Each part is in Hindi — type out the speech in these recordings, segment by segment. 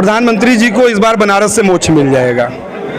प्रधानमंत्री जी को इस बार बनारस से मोक्ष मिल जाएगा।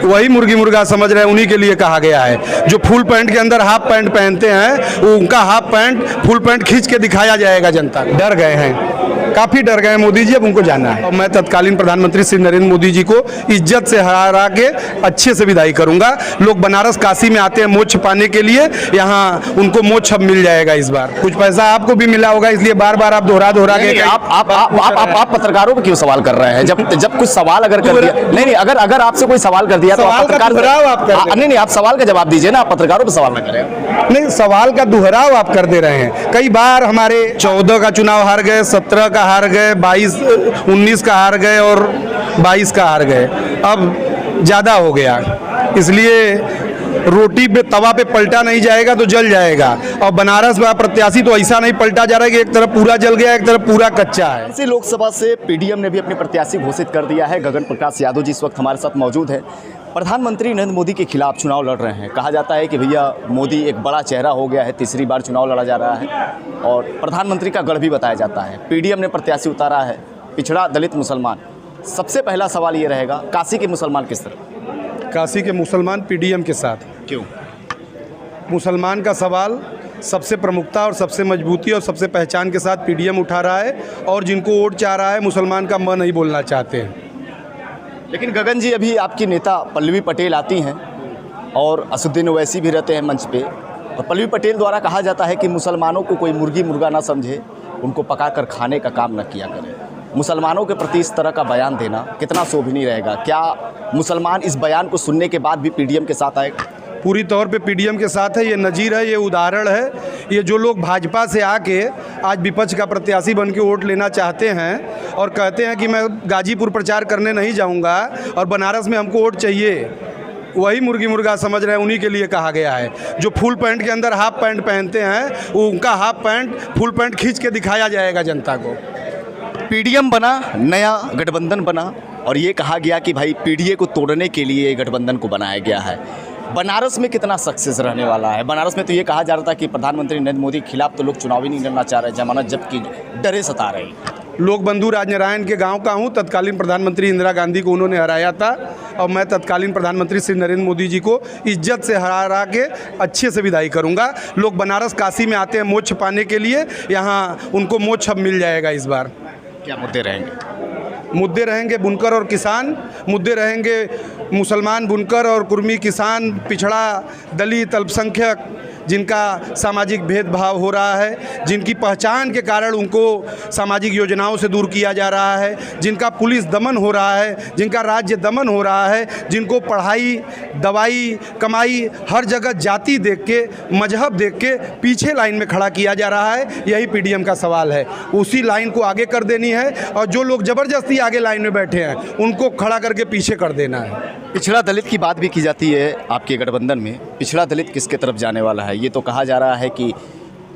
वही मुर्गी मुर्गा समझ रहे हैं, उन्हीं के लिए कहा गया है। जो फुल पैंट के अंदर हाफ पैंट पहनते हैं, वो उनका हाफ पैंट फुल पैंट खींच के दिखाया जाएगा जनता को। डर गए हैं, काफ़ी डर गए मोदी जी, अब उनको जाना है। और मैं तत्कालीन प्रधानमंत्री श्री नरेंद्र मोदी जी को इज्जत से हरा के अच्छे से विदाई करूंगा। लोग बनारस काशी में आते हैं मोक्ष पाने के लिए, यहाँ उनको मोक्ष अब मिल जाएगा इस बार। कुछ पैसा आपको भी मिला होगा, इसलिए बार बार आप दोहरा के आप पत्रकारों पर क्यों सवाल कर रहे हैं? जब कुछ सवाल अगर कर दिया, नहीं अगर आपसे कोई सवाल कर दिया तो पत्रकार नहीं, आप सवाल का जवाब दीजिए ना, आप पत्रकारों पर सवाल न करें। नहीं, सवाल का दोहराव आप कर दे रहे हैं। कई बार हमारे 14 का चुनाव हार गए, 17 का हार गए, 19 का हार गए और 22 का हार गए। अब ज़्यादा हो गया, इसलिए रोटी पे तवा पे पलटा नहीं जाएगा तो जल जाएगा। और बनारस में प्रत्याशी तो ऐसा नहीं पलटा जा रहा है कि एक तरफ पूरा जल गया, एक तरफ पूरा कच्चा है। इसी लोकसभा से पीडीएम ने भी अपने प्रत्याशी घोषित कर दिया है। गगन प्रकाश यादव जी इस वक्त हमारे साथ मौजूद है। प्रधानमंत्री नरेंद्र मोदी के खिलाफ चुनाव लड़ रहे हैं। कहा जाता है कि भैया मोदी एक बड़ा चेहरा हो गया है, तीसरी बार चुनाव लड़ा जा रहा है और प्रधानमंत्री का गढ़ भी बताया जाता है। पीडीएम ने प्रत्याशी उतारा है, पिछड़ा, दलित, मुसलमान। सबसे पहला सवाल ये रहेगा, काशी के मुसलमान किस तरह? काशी के मुसलमान पीडीएम के साथ। क्यों? मुसलमान का सवाल सबसे प्रमुखता और सबसे मजबूती और सबसे पहचान के साथ पीडीएम उठा रहा है, और जिनको वोट चाह रहा है मुसलमान का मन नहीं बोलना चाहते हैं। लेकिन गगन जी, अभी आपकी नेता पल्लवी पटेल आती हैं और असदुद्दीन ओवैसी भी रहते हैं मंच पे, और पल्लवी पटेल द्वारा कहा जाता है कि मुसलमानों को कोई मुर्गी मुर्गा ना समझे, उनको पकाकर खाने का काम न किया करे। मुसलमानों के प्रति इस तरह का बयान देना कितना शोभनीय रहेगा? क्या मुसलमान इस बयान को सुनने के बाद भी पीडीएम के साथ आएगा? पूरी तौर पे पीडीएम के साथ है। ये नज़ीर है, ये उदाहरण है। ये जो लोग भाजपा से आके आज विपक्ष का प्रत्याशी बन के वोट लेना चाहते हैं और कहते हैं कि मैं गाजीपुर प्रचार करने नहीं जाऊंगा और बनारस में हमको वोट चाहिए, वही मुर्गी मुर्गा समझ रहे हैं, उन्हीं के लिए कहा गया है। जो फुल पैंट के अंदर हाफ पैंट पहनते हैं, वो उनका हाफ पैंट फुल पैंट खींच के दिखाया जाएगा जनता को। पीडीएम बना, नया गठबंधन बना, और ये कहा गया कि भाई पीडीए को तोड़ने के लिए गठबंधन को बनाया गया है। बनारस में कितना सक्सेस रहने वाला है? बनारस में तो ये कहा जा रहा था कि प्रधानमंत्री नरेंद्र मोदी के खिलाफ तो लोग चुनाव ही नहीं लड़ना चाह रहे, जमानत जबकि डरे सता रहे। लोक बंधु राजनारायण के गांव का हूं। तत्कालीन प्रधानमंत्री इंदिरा गांधी को उन्होंने हराया था, और मैं तत्कालीन प्रधानमंत्री श्री नरेंद्र मोदी जी को इज्जत से हरा के अच्छे से विदाई करूंगा। लोग बनारस काशी में आते हैं मोक्ष पाने के लिए, यहाँ उनको मोक्ष अब मिल जाएगा इस बार। क्या मुद्दे रहेंगे? मुद्दे रहेंगे बुनकर और किसान, मुद्दे रहेंगे मुसलमान बुनकर और कुर्मी किसान, पिछड़ा, दलित, अल्पसंख्यक, जिनका सामाजिक भेदभाव हो रहा है, जिनकी पहचान के कारण उनको सामाजिक योजनाओं से दूर किया जा रहा है, जिनका पुलिस दमन हो रहा है, जिनका राज्य दमन हो रहा है, जिनको पढ़ाई, दवाई, कमाई, हर जगह जाति देख के, मजहब देख के पीछे लाइन में खड़ा किया जा रहा है। यही पीडीएम का सवाल है। उसी लाइन को आगे कर देनी है, और जो लोग ज़बरदस्ती आगे लाइन में बैठे हैं उनको खड़ा करके पीछे कर देना है। पिछड़ा दलित की बात भी की जाती है आपके गठबंधन में। पिछड़ा दलित किसके तरफ जाने वाला है? ये तो कहा जा रहा है कि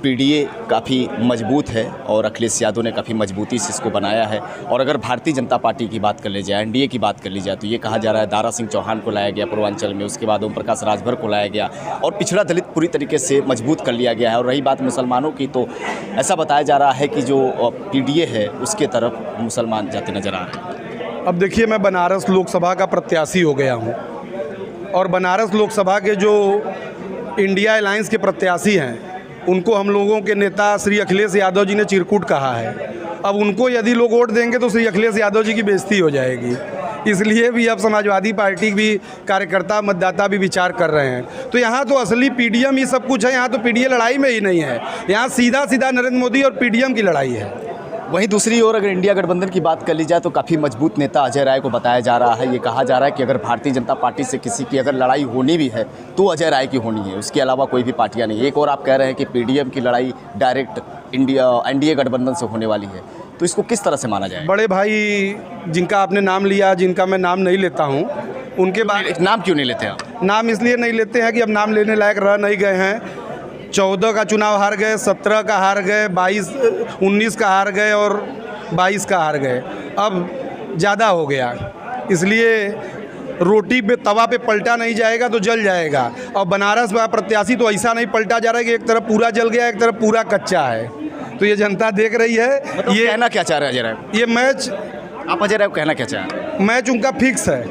पीडीए काफ़ी मजबूत है और अखिलेश यादव ने काफ़ी मजबूती से इसको बनाया है। और अगर भारतीय जनता पार्टी की बात कर ली जाए, एनडीए की बात कर ली जाए, तो ये कहा जा रहा है दारा सिंह चौहान को लाया गया पूर्वांचल में, उसके बाद ओम प्रकाश राजभर को लाया गया और पिछड़ा दलित पूरी तरीके से मजबूत कर लिया गया है। और रही बात मुसलमानों की, तो ऐसा बताया जा रहा है कि जो पीडीए है उसके तरफ मुसलमान जाते नजर आ रहे हैं। अब देखिए, मैं बनारस लोकसभा का प्रत्याशी हो गया हूँ, और बनारस लोकसभा के जो इंडिया अलायंस के प्रत्याशी हैं उनको हम लोगों के नेता श्री अखिलेश यादव जी ने चिरकुट कहा है। अब उनको यदि लोग वोट देंगे तो श्री अखिलेश यादव जी की बेइज्जती हो जाएगी, इसलिए भी अब समाजवादी पार्टी भी कार्यकर्ता, मतदाता भी विचार कर रहे हैं। तो यहाँ तो असली पीडीएम ही सब कुछ है। यहाँ तो पीडीए लड़ाई में ही नहीं है, यहाँ सीधा सीधा नरेंद्र मोदी और पीडीएम की लड़ाई है। वहीं दूसरी ओर अगर इंडिया गठबंधन की बात कर ली जाए तो काफ़ी मजबूत नेता अजय राय को बताया जा रहा है। ये कहा जा रहा है कि अगर भारतीय जनता पार्टी से किसी की अगर लड़ाई होनी भी है तो अजय राय की होनी है, उसके अलावा कोई भी पार्टियां नहीं। एक और आप कह रहे हैं कि पीडीएम की लड़ाई डायरेक्ट एनडीए गठबंधन से होने वाली है, तो इसको किस तरह से माना जाए? बड़े भाई जिनका आपने नाम लिया, जिनका मैं नाम नहीं लेता हूँ, उनके बाद नाम क्यों नहीं लेते आप? नाम इसलिए नहीं लेते हैं कि अब नाम लेने लायक रह नहीं गए हैं। 14 का चुनाव हार गए, 17 का हार गए, 19 का हार गए और 22 का हार गए। अब ज़्यादा हो गया, इसलिए रोटी पे तवा पे पलटा नहीं जाएगा तो जल जाएगा। और बनारस में प्रत्याशी तो ऐसा नहीं पलटा जा रहा है कि एक तरफ पूरा जल गया, एक तरफ पूरा कच्चा है। तो ये जनता देख रही है। मतलब ये कहना क्या चाह रहे हैं अजय राय? ये मैच आप अजय राय को कहना क्या चाह रहे हैं? मैच उनका फिक्स है,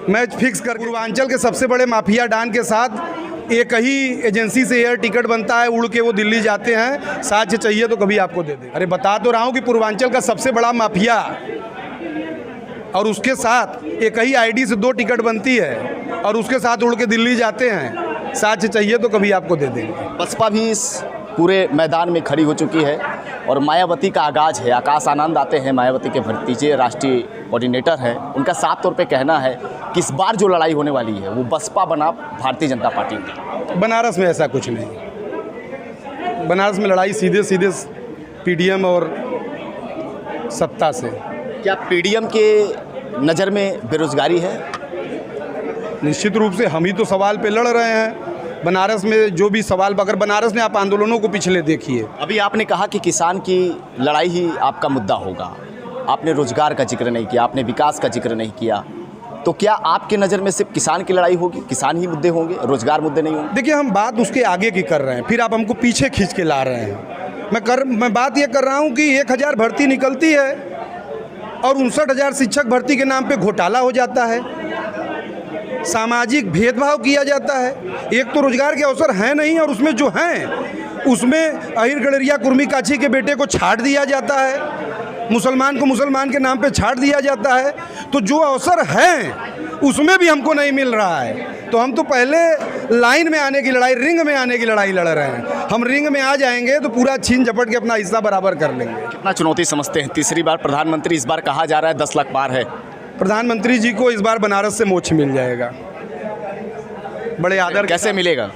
मैच फिक्स कर। पूर्वांचल के सबसे बड़े माफिया डॉन के साथ एक ही एजेंसी से एयर टिकट बनता है, उड़ के वो दिल्ली जाते हैं। साक्ष्य चाहिए तो कभी आपको दे दे। अरे बता तो रहा हूँ कि पूर्वांचल का सबसे बड़ा माफिया, और उसके साथ एक ही आईडी से 2 टिकट बनती है और उसके साथ उड़ के दिल्ली जाते हैं। साक्ष्य चाहिए तो कभी आपको दे देंगे। बसपा भी इस पूरे मैदान में खड़ी हो चुकी है और मायावती का आगाज़ है। आकाश आनंद आते हैं, मायावती के भतीजे, राष्ट्रीय कोऑर्डिनेटर हैं। उनका साफ तौर पे कहना है कि इस बार जो लड़ाई होने वाली है वो बसपा बना भारतीय जनता पार्टी की। बनारस में ऐसा कुछ नहीं। बनारस में लड़ाई सीधे सीधे पीडीएम और सत्ता से। क्या पीडीएम के नज़र में बेरोजगारी है? निश्चित रूप से हम ही तो सवाल पे लड़ रहे हैं। बनारस में जो भी सवाल, अगर बनारस में आप आंदोलनों को पिछले देखिए, अभी आपने कहा कि किसान की लड़ाई ही आपका मुद्दा होगा। आपने रोजगार का जिक्र नहीं किया, आपने विकास का जिक्र नहीं किया, तो क्या आपके नज़र में सिर्फ किसान की लड़ाई होगी? किसान ही मुद्दे होंगे, रोजगार मुद्दे नहीं होंगे? देखिए हम बात उसके आगे की कर रहे हैं, फिर आप हमको पीछे खींच के ला रहे हैं। मैं बात ये कर रहा हूँ कि 1000 भर्ती निकलती है और 59,000 शिक्षक भर्ती के नाम पे घोटाला हो जाता है, सामाजिक भेदभाव किया जाता है। एक तो रोजगार के अवसर हैं नहीं, और उसमें जो हैं उसमें अहिर गडरिया कुर्मी काछी के बेटे को छाट दिया जाता है, मुसलमान को मुसलमान के नाम पे छाट दिया जाता है। तो जो अवसर हैं उसमें भी हमको नहीं मिल रहा है। तो हम तो पहले लाइन में आने की लड़ाई, रिंग में आने की लड़ाई लड़ रहे हैं। हम रिंग में आ जाएंगे तो पूरा छीन झपट के अपना हिस्सा बराबर कर लेंगे। कितना चुनौती समझते हैं? तीसरी बार प्रधानमंत्री इस बार कहा जा रहा है 10 लाख पार है। प्रधानमंत्री जी को इस बार बनारस से मोक्ष मिल जाएगा, बड़े आदर। कैसे मिलेगा?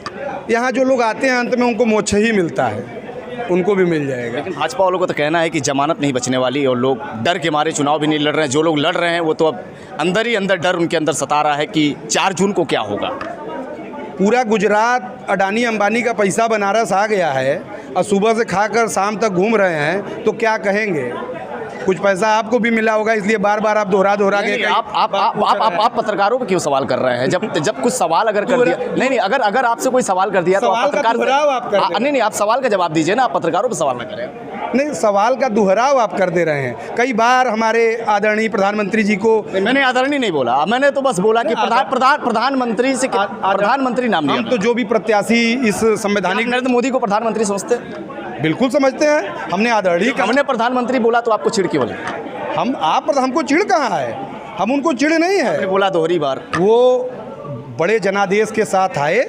यहाँ जो लोग आते हैं अंत में उनको मोक्ष ही मिलता है, उनको भी मिल जाएगा। लेकिन भाजपा वालों को तो कहना है कि जमानत नहीं बचने वाली और लोग डर के मारे चुनाव भी नहीं लड़ रहे हैं। जो लोग लड़ रहे हैं वो तो अब अंदर ही अंदर डर उनके अंदर सता रहा है कि 4 जून को क्या होगा। पूरा गुजरात अडानी अंबानी का पैसा बनारस आ गया है और सुबह से खाकर शाम तक घूम रहे हैं, तो क्या कहेंगे? कुछ पैसा आपको भी मिला होगा, इसलिए बार बार आप दोहरा के आप पत्रकारों पे क्यों सवाल कर रहे हैं? जब कुछ सवाल अगर कर दिया, नहीं अगर आपसे कोई सवाल कर दिया तो आप पत्रकार नहीं, आप सवाल का जवाब दीजिए ना, आप पत्रकारों पे सवाल ना करें। नहीं, सवाल का दोहराव आप कर दे रहे हैं। कई बार हमारे आदरणीय प्रधानमंत्री जी को, मैंने आदरणीय नहीं बोला, मैंने तो बस बोला कि प्रधानमंत्री से प्रधानमंत्री नाम लिया। हम तो जो भी प्रत्याशी इस संवैधानिक, नरेंद्र मोदी को प्रधानमंत्री समझते हैं? बिल्कुल समझते हैं। हमने प्रधानमंत्री बोला तो आपको चिढ़ क्यों बोले? हमको चिढ़ कहाँ है? हम उनको चिढ़ नहीं है। बोला दोहरी बार। वो बड़े जनादेश के साथ आए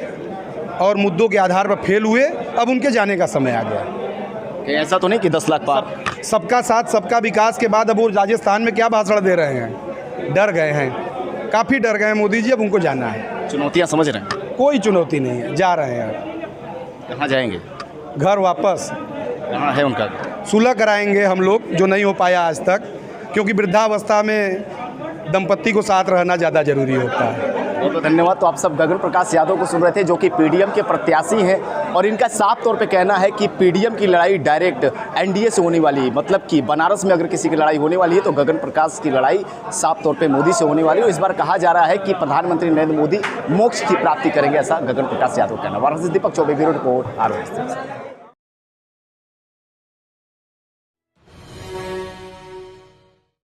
और मुद्दों के आधार पर फेल हुए, अब उनके जाने का समय आ गया। ऐसा तो नहीं कि 10 लाख पार? सबका साथ सबका विकास के बाद अब वो राजस्थान में क्या भाषण दे रहे हैं? डर गए हैं, काफ़ी डर गए हैं मोदी जी। अब उनको जाना है। चुनौतियाँ समझ रहे हैं? कोई चुनौती नहीं है, जा रहे हैं। कहाँ जाएंगे? घर वापस। कहाँ है उनका? सुलह कराएंगे हम लोग, जो नहीं हो पाया आज तक, क्योंकि वृद्धावस्था में दंपत्ति को साथ रहना ज़्यादा जरूरी होता है। बहुत धन्यवाद। तो आप सब गगन प्रकाश यादव को सुन रहे थे, जो कि पीडीएम के प्रत्याशी हैं, और इनका साफ तौर पे कहना है कि पीडीएम की लड़ाई डायरेक्ट एनडीए से होने वाली है। मतलब कि बनारस में अगर किसी की लड़ाई होने वाली है तो गगन प्रकाश की लड़ाई साफ तौर पे मोदी से होने वाली है। इस बार कहा जा रहा है कि प्रधानमंत्री नरेंद्र मोदी मोक्ष की प्राप्ति करेंगे, ऐसा गगन प्रकाश यादव कहना। वाराणसी दीपक चौबे, ब्यूरो रिपोर्ट, आरोप।